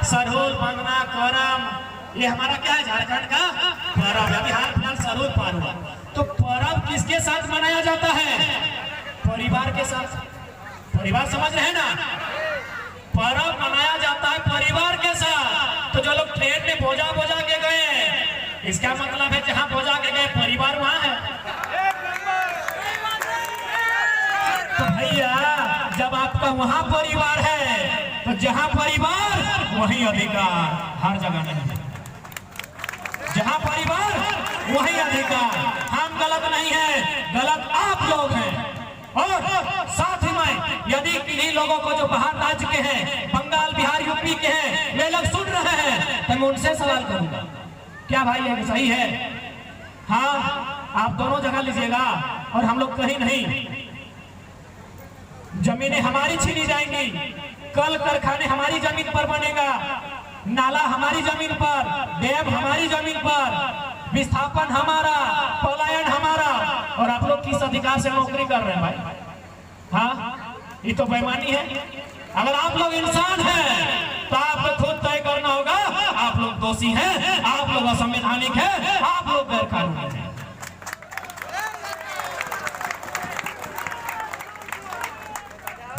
सरहुल, मंगना, करम, ये हमारा क्या है झारखंड का पर्व। अभी हाल फिलहाल सरहुल पार हुआ। तो पर्व किसके साथ मनाया जाता है? परिवार के साथ। परिवार समझ रहे हैं ना? पर्व मनाया जाता है परिवार के साथ। तो जो लोग ट्रेन में बोझा बोझा के गए, इसका मतलब है जहां बोझा के गए परिवार वहां है। तो भैया जब आपका वहां परिवार है तो जहां परिवार वहीं अधिकार, हर जगह नहीं है। जहां परिवार वहीं अधिकार। हम गलत नहीं है, गलत आप लोग हैं। और साथ ही में यदि किन्हीं लोगों को जो बाहर राज्य के हैं, बंगाल, बिहार, यूपी के हैं, वे लोग सुन रहे हैं, तो मैं उनसे सवाल करूंगा, क्या भाई ये सही है? हाँ, आप दोनों जगह लीजिएगा और हम लोग कहीं नहीं। जमीनें हमारी छीनी जाएंगी, कल कारखाने हमारी जमीन पर बनेगा, नाला हमारी जमीन पर, डैम हमारी जमीन पर, विस्थापन हमारा, पलायन हमारा, और आप लोग किस अधिकार से नौकरी कर रहे हैं भाई? हाँ, ये तो बेईमानी है। अगर आप लोग इंसान हैं तो आपको खुद तय करना होगा, आप लोग दोषी हैं, आप लोग असंवैधानिक हैं, आप लोग गैर कानूनी हैं।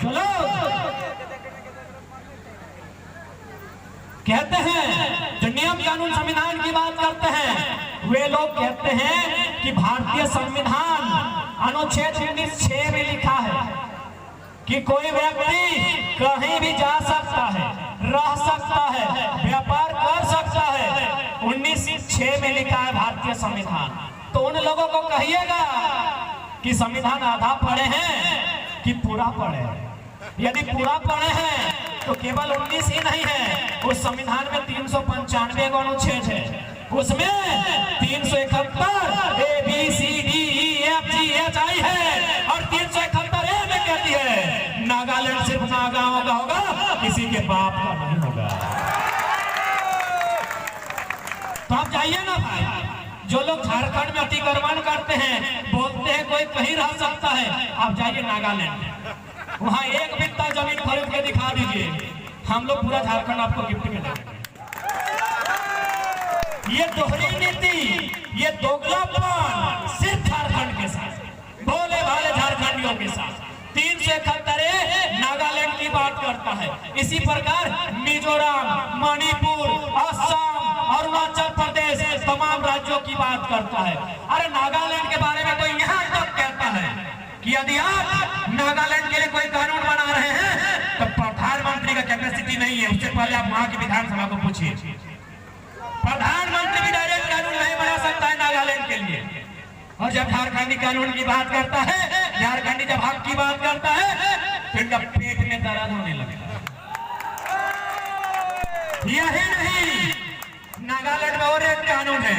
जो लोग कहते हैं, जो नियम कानून संविधान की बात करते हैं, वे लोग कहते हैं कि भारतीय संविधान अनुच्छेद 19(6) में लिखा है कि कोई व्यक्ति कहीं भी जा सकता है, रह सकता है, व्यापार कर सकता है। 19(6) में लिखा है भारतीय संविधान। तो उन लोगों को कहिएगा कि संविधान आधा पढ़े हैं कि पूरा पढ़े हैं। यदि पूरा पढ़े हैं तो केवल 19 ही नहीं है, उस संविधान में 395 अनुच्छेद है, उसमें 371 ABCDEFGHI है, और 371 ए में कहती है नागालैंड सिर्फ नागाओं का होगा, किसी के बाप का नहीं होगा। तो आप जाइए ना भाई, जो लोग झारखंड में अतिक्रमण करते हैं, बोलते हैं कोई कहीं रह सकता है, आप जाइए नागालैंड, वहां एक बित्ता जमीन खरीद के दिखा दीजिए, हम लोग पूरा झारखंड आपको गिफ्ट में देंगे। ये दोहरी नीति, ये दोगलापन सिर्फ झारखंड के साथ, भोले भाले झारखंडियों के साथ। 371 नागालैंड की बात करता है, इसी प्रकार मिजोरम, मणिपुर, असम, अरुणाचल प्रदेश, तमाम राज्यों की बात करता है। अरे नागालैंड के बारे में कोई यहाँ तक कहता है कि यदि आप नागालैंड के लिए कोई कानून बना रहे हैं तो प्रधानमंत्री का कैपेसिटी नहीं है, उससे पहले आप वहां की विधानसभा को पूछिए। प्रधानमंत्री भी डायरेक्ट कानून नहीं बना सकता है नागालैंड के लिए। और जब झारखंडी कानून की बात करता है, झारखंडी जब हक की बात करता है, फिर जब पेट में दर्द होने लगता है। यही नहीं, नागालैंड में और एक कानून है,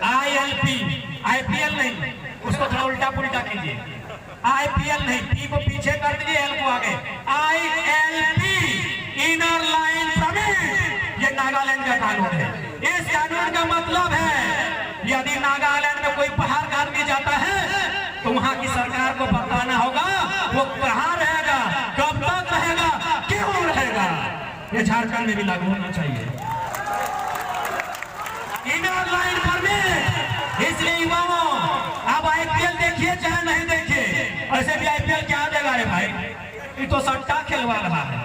ILP, IPL नहीं, उसको थोड़ा उल्टा पुल्टा कीजिए, IPL नहीं, P को पीछे कर दीजिए, L को आगे, ILP, इनर लाइन परमिट, ये नागालैंड का कानून है। इस कानून का मतलब है यदि नागालैंड में कोई बाहर का आदमी जाता है तो वहां की सरकार को बताना होगा वो कहां रहेगा, कब तक रहेगा, क्यों रहेगा। ये झारखंड में भी लागू होना चाहिए इनर लाइन परमिट। इसलिए युवाओं, अब IPL देखिए चाहे नहीं देखिए, ऐसे भी IPL क्या देगा रे भाई, ये तो सट्टा खेलवा रहा है।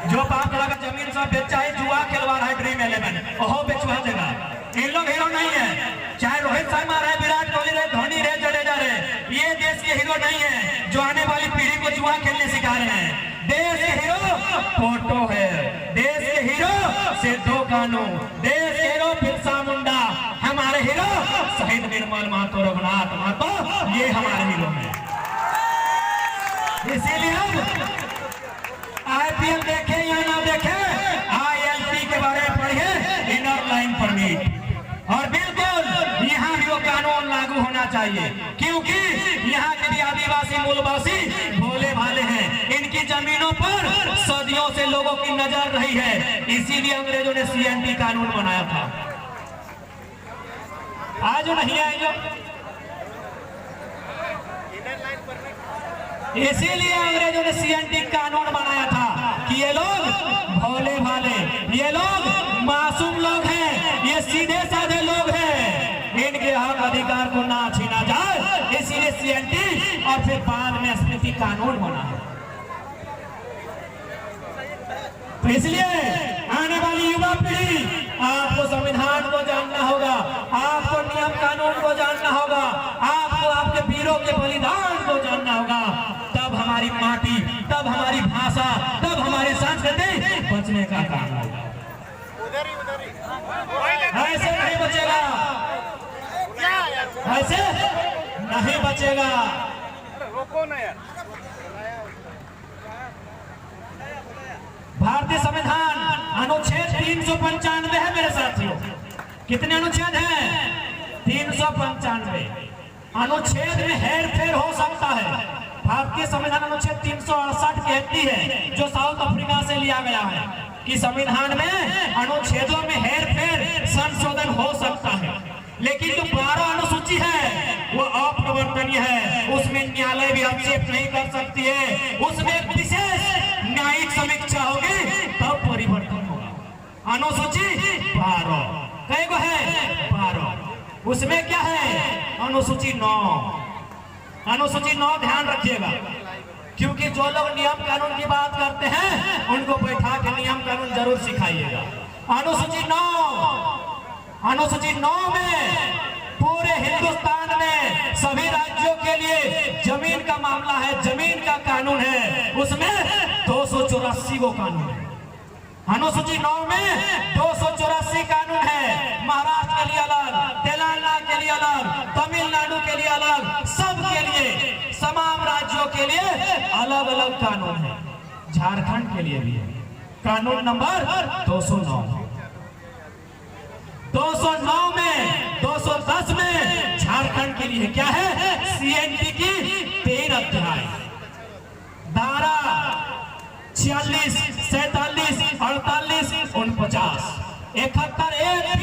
जो बाप लगा जमीन सब बेचा है, जुआ खेलवा रहा है, ड्रीम 11 ओहो बेचवा देगा। इन लोग हीरो नहीं है, चाहे रोहित शर्मा रहे, विराट कोहली रहे, धोनी रहे, जडेजा रहे, ये देश के हीरो नहीं है जो आने वाली पीढ़ी को जुआ खेलने सिखा रहे हैं। देश के हीरो फोटो है, देश के हीरो सिद्धू कानू, देश के हीरो बिरसा मुंडा, हमारे हीरो शहीद निर्मल महतो, रघुनाथ महतो, ये हमारे हीरो हैं। इसीलिए अब IPL देखे या ना देखे, ILP के बारे में पढ़िए, इनर लाइन परमिट। और बिल्कुल यहाँ भी वो कानून लागू होना चाहिए, क्योंकि यहाँ के भी आदिवासी मूलवासी भोले भाले हैं, इनकी जमीनों पर सदियों से लोगों की नजर रही है, इसीलिए अंग्रेजों ने CNT कानून बनाया था। आज नहीं आएगा, इसीलिए अंग्रेजों ने CNT कानून बनाया था कि ये लोग भोले भाले, ये लोग मासूम लोग हैं, ये सीधे साधे लोग हैं, इनके हक अधिकार को ना छीना जाए, इसीलिए सीएनटी और फिर बाद में स्मृति कानून बना है। तो इसलिए आने वाली युवा पीढ़ी, आपको संविधान को जानना होगा, आपको नियम कानून को जानना होगा, आपको आपके वीरों के बलिदान को जानना होगा, तब हमारी माटी, तब हमारी भाषा, तब हमारी संस्कृति बचने का काम होगा। ऐसे नहीं बचेगा, ऐसे नहीं बचेगा। भारतीय संविधान अनुच्छेद 395 है मेरे साथियों। कितने अनुच्छेद हैं? 395। अनुच्छेद में हेर फेर हो सकता है। भारतीय संविधान अनुच्छेद 368 कहती है, जो साउथ अफ्रीका से लिया गया है, कि संविधान में अनुच्छेदों में हेर फेर संशोधन हो सकता है, लेकिन जो 12 अनुसूची है वो अपरिवर्तनीय है, उसमें न्यायालय भी हस्तक्षेप नहीं कर सकती है, उसमें एक विशेष न्यायिक समीक्षा होगी तब परिवर्तन होगा। अनुसूची 12 कई को है? 12। उसमें क्या है? अनुसूची 9। अनुसूची 9 ध्यान रखिएगा, क्योंकि जो लोग नियम कानून की बात करते हैं उनको बैठा के नियम कानून जरूर सिखाइएगा। अनुसूची 9 में पूरे हिंदुस्तान में सभी राज्यों के लिए जमीन का मामला है, जमीन का कानून है, उसमें 284 को कानून है। अनुसूची 9 में 284 कानून है। महाराष्ट्र के लिए अलग, तेलंगाना के लिए अलग, तमिलनाडु के लिए अलग, सब के लिए, तमाम राज्यों के लिए अलग अलग कानून है। झारखंड के लिए भी है कानून नंबर 209। 209 में 210 में झारखंड के लिए क्या है? सीएनटी की 13 अध्याय, धारा 46, 47, 48, 49, 71 A-B,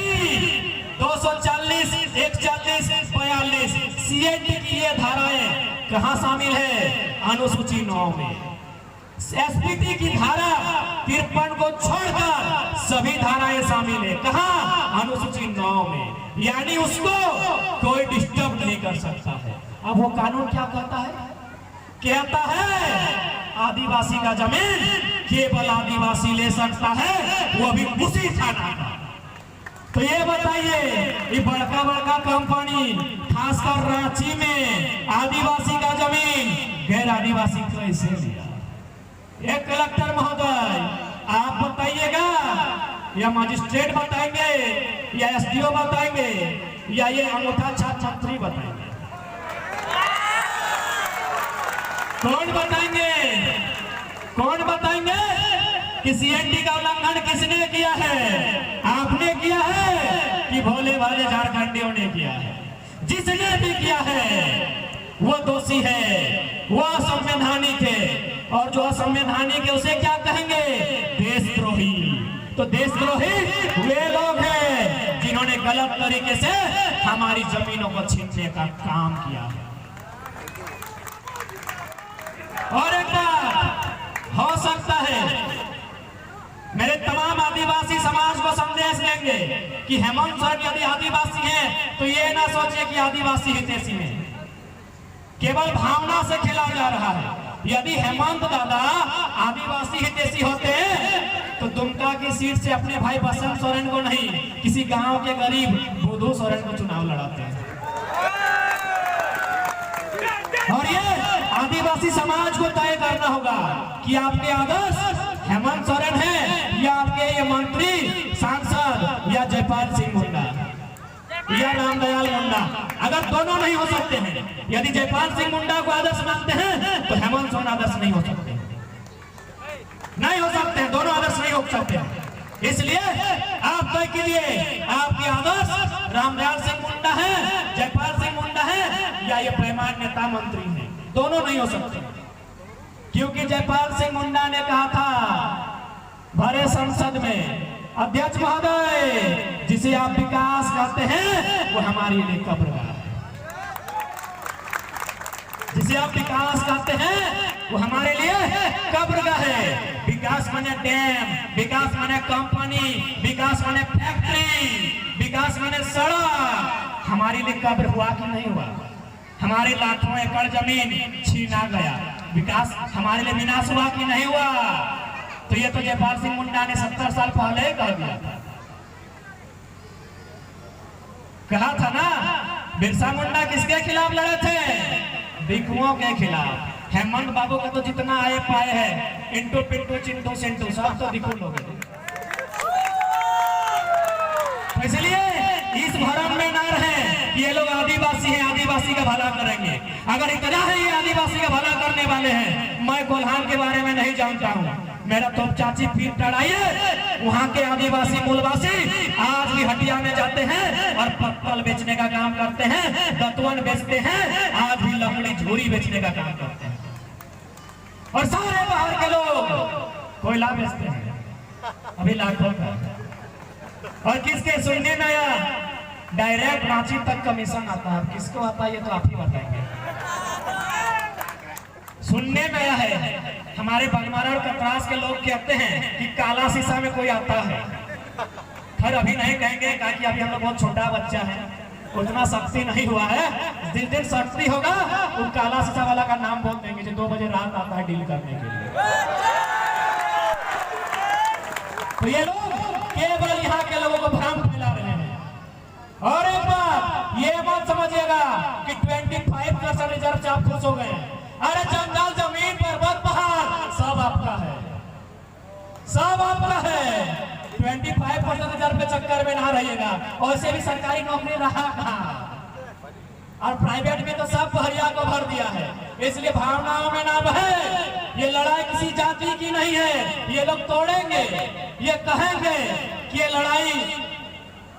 240, 140, 42 सीएनटी की ये धाराएं कहां शामिल है? अनुसूची 9 में। एसपीटी की धारा 53 को छोड़कर सभी धाराएं शामिल है। कहां? अनुसूची 9 में। यानी उसको कोई डिस्टर्ब नहीं कर सकता है। अब वो कानून क्या कहता है? कहता है आदिवासी का जमीन केवल आदिवासी ले सकता है, वो भी उसी थाना का। तो ये बताइए, ये बड़का बड़का कंपनी खासकर रांची में आदिवासी का जमीन गैर आदिवासी कैसे लिया? एक कलेक्टर महोदय आप बताइएगा, या मजिस्ट्रेट बताएंगे, या एसडीओ बताएंगे, या ये अंगूठा छात्री बताएंगे? कौन बताएंगे? कौन बताएंगे कि सीएनटी का उल्लंघन किसने किया है? आपने किया है कि भोले भाले झारखंडियों ने किया है? जिसने भी किया है वो दोषी है, वो असंवैधानिक है, और जो असंवैधानिक है उसे क्या कहेंगे? देशद्रोही। तो देशद्रोही वे लोग हैं जिन्होंने गलत तरीके से हमारी जमीनों को छीनने का काम किया है। और एक बात हो सकता है, मेरे तमाम आदिवासी समाज को संदेश देंगे कि हेमंत सोरेन यदि आदिवासी हैं तो ये ना सोचिए कि आदिवासी हितैषी हैं, केवल भावना से खेला जा रहा है। यदि हेमंत दादा आदिवासी हितैषी होते तो दुमका की सीट से अपने भाई बसंत सोरेन को नहीं, किसी गांव के गरीब बुधू सोरेन को चुनाव लड़ाते हैं। और ये आदिवासी समाज को तय करना होगा कि आपके आदर्श हेमंत सोरेन है, या आपके ये मंत्री, सांसद, या जयपाल सिंह मुंडा, या रामदयाल मुंडा। अगर दोनों नहीं हो सकते हैं, यदि जयपाल सिंह मुंडा को आदर्श मानते हैं तो हेमंत सोरेन आदर्श नहीं हो सकते, नहीं हो सकते हैं, दोनों आदर्श नहीं हो सकते। इसलिए आप तय कीजिए, आपके आदर्श रामदयाल सिंह मुंडा है, जयपाल सिंह मुंडा है, या ये बेईमान नेता मंत्री है? दोनों नहीं हो सकते, क्योंकि जयपाल सिंह मुंडा ने कहा था भरे संसद में, अध्यक्ष महोदय जिसे आप विकास कहते हैं वो हमारे लिए कब्रगाह है, जिसे जिसे आप विकास कहते हैं वो हमारे लिए कब्र का है। विकास माने डैम, विकास माने कंपनी, विकास माने फैक्ट्री, विकास माने सड़क। हमारे लिए कब्र हुआ कि नहीं हुआ? हमारे लाखों एकड़ जमीन छीना गया, विकास हमारे लिए विनाश हुआ कि नहीं हुआ? तो ये तो जयपाल सिंह मुंडा ने 70 साल पहले कह दिया था। कहा था ना, बिरसा मुंडा किसके खिलाफ लड़े थे? भिखुओं के खिलाफ। हेमंत बाबू का तो जितना आए पाए है, इंटू पिंटू चिंटू सिंटू सब तो भिखु लोग हैं। इसलिए इस भरम में ना रहे कि ये लोग आदिवासी हैं, आदिवासी का भला करेंगे। अगर इतना है ये आदिवासी का भला करने वाले हैं, मैं कोल्हान के बारे में नहीं जानता हूँ। मेरा तो चाची फिर टड़ाइए, वहाँ के आदिवासी मूलवासी आज भी हटिया में जाते हैं और पत्तल बेचने का काम करते हैं, दतवन बेचते हैं, आज भी लकड़ी झोरी बेचने का काम करते हैं। और सारे बाहर के लोग कोयला बेचते हैं, अभी लाखों का। और किसके सुनने में आया, डायरेक्ट रांची तक कमीशन आता है। किसको आता है ये तो आप ही बताएंगे। सुनने में आया है, हमारे बगमारा और कतरास के लोग कहते हैं कि काला शीशा में कोई आता है। खैर अभी नहीं कहेंगे, ताकि अभी हम लोग बहुत छोटा बच्चा है, उतना शक्ति नहीं हुआ है। जिस दिन शक्ति होगा वो काला शीशा वाला का नाम बोल देंगे, जो 2 बजे रात आता है डील करने के लिए। तो ये लोग केवल यहाँ के लोगों को भ्रम फैला रहे हैं। और एक बात ये मत समझिएगा कि 25% रिजर्व से आप खुश हो गए। अरे जंगल, जमीन, पर्वत, पहाड़ सब आपका है, सब आपका है। 25% रिजर्व के चक्कर में ना रहिएगा। वैसे भी सरकारी नौकरी रहा कहाँ, और प्राइवेट में तो सब बहरिया को भर दिया है। इसलिए भावनाओं में ना बहे। ये लड़ाई किसी जाति की नहीं है। ये लोग तोड़ेंगे, ये कहेंगे कि ये लड़ाई,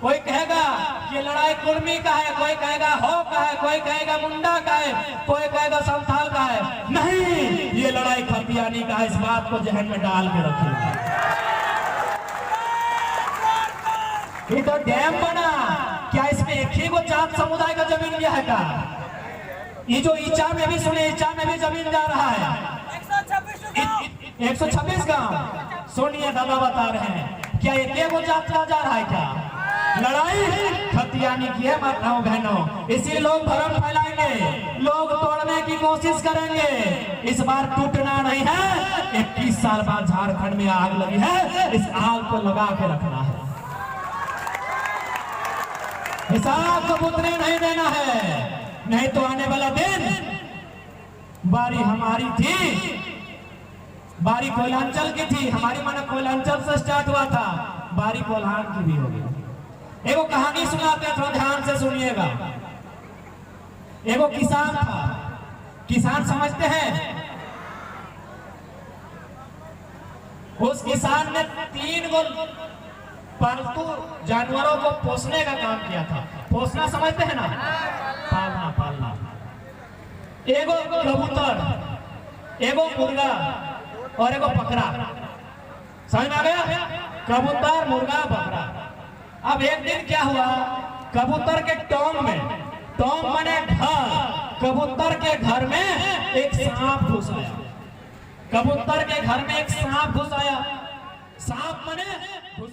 कोई कहेगा कि ये लड़ाई कुर्मी का है, कोई कहेगा हो का है, कोई कहेगा मुंडा का है, कोई कहेगा संथाल का है। नहीं, ये लड़ाई खतियानी का है। इस बात को जहन में डाल के रखिएगा। ये तो डैम बना, क्या इसमें एक ही को जात समुदाय का जमीन लिया है का? ये जो ईचा में भी सुने, ईचा में भी जमीन जा रहा है 126 गांव। सुनिए दादा बता रहे हैं, क्या एक को जात का जा रहा है क्या? लड़ाई खतियानी की है माताओं बहनों। इसी लोग भ्रम फैलाएंगे, लोग तोड़ने की कोशिश करेंगे। इस बार टूटना नहीं है। 21 साल बाद झारखंड में आग लगी है, इस आग को लगा के रखना है। इस आग को बुतने नहीं देना है, नहीं तो आने वाला दिन बारी हमारी थी, बारी कोयलांचल की थी। हमारी माना कोयलांचल से स्टार्ट हुआ था, बारी कोल्हान की भी होगी। एगो कहानी सुनाते हैं, थोड़ा ध्यान से सुनिएगा। एगो किसान था। किसान समझते हैं, उस किसान ने 3 गो पालतू जानवरों को पोसने का काम किया था। पोसना समझते हैं ना, पालना पालना। एगो कबूतर, एगो मुर्गा और एगो बकरा। समझ में आ गया? कबूतर, मुर्गा, बकरा। अब एक दिन क्या हुआ, कबूतर के टॉम में, टॉम माने घर, कबूतर के घर में एक सांप घुस आया। कबूतर के घर में एक सांप घुस आया। सांप माने घुस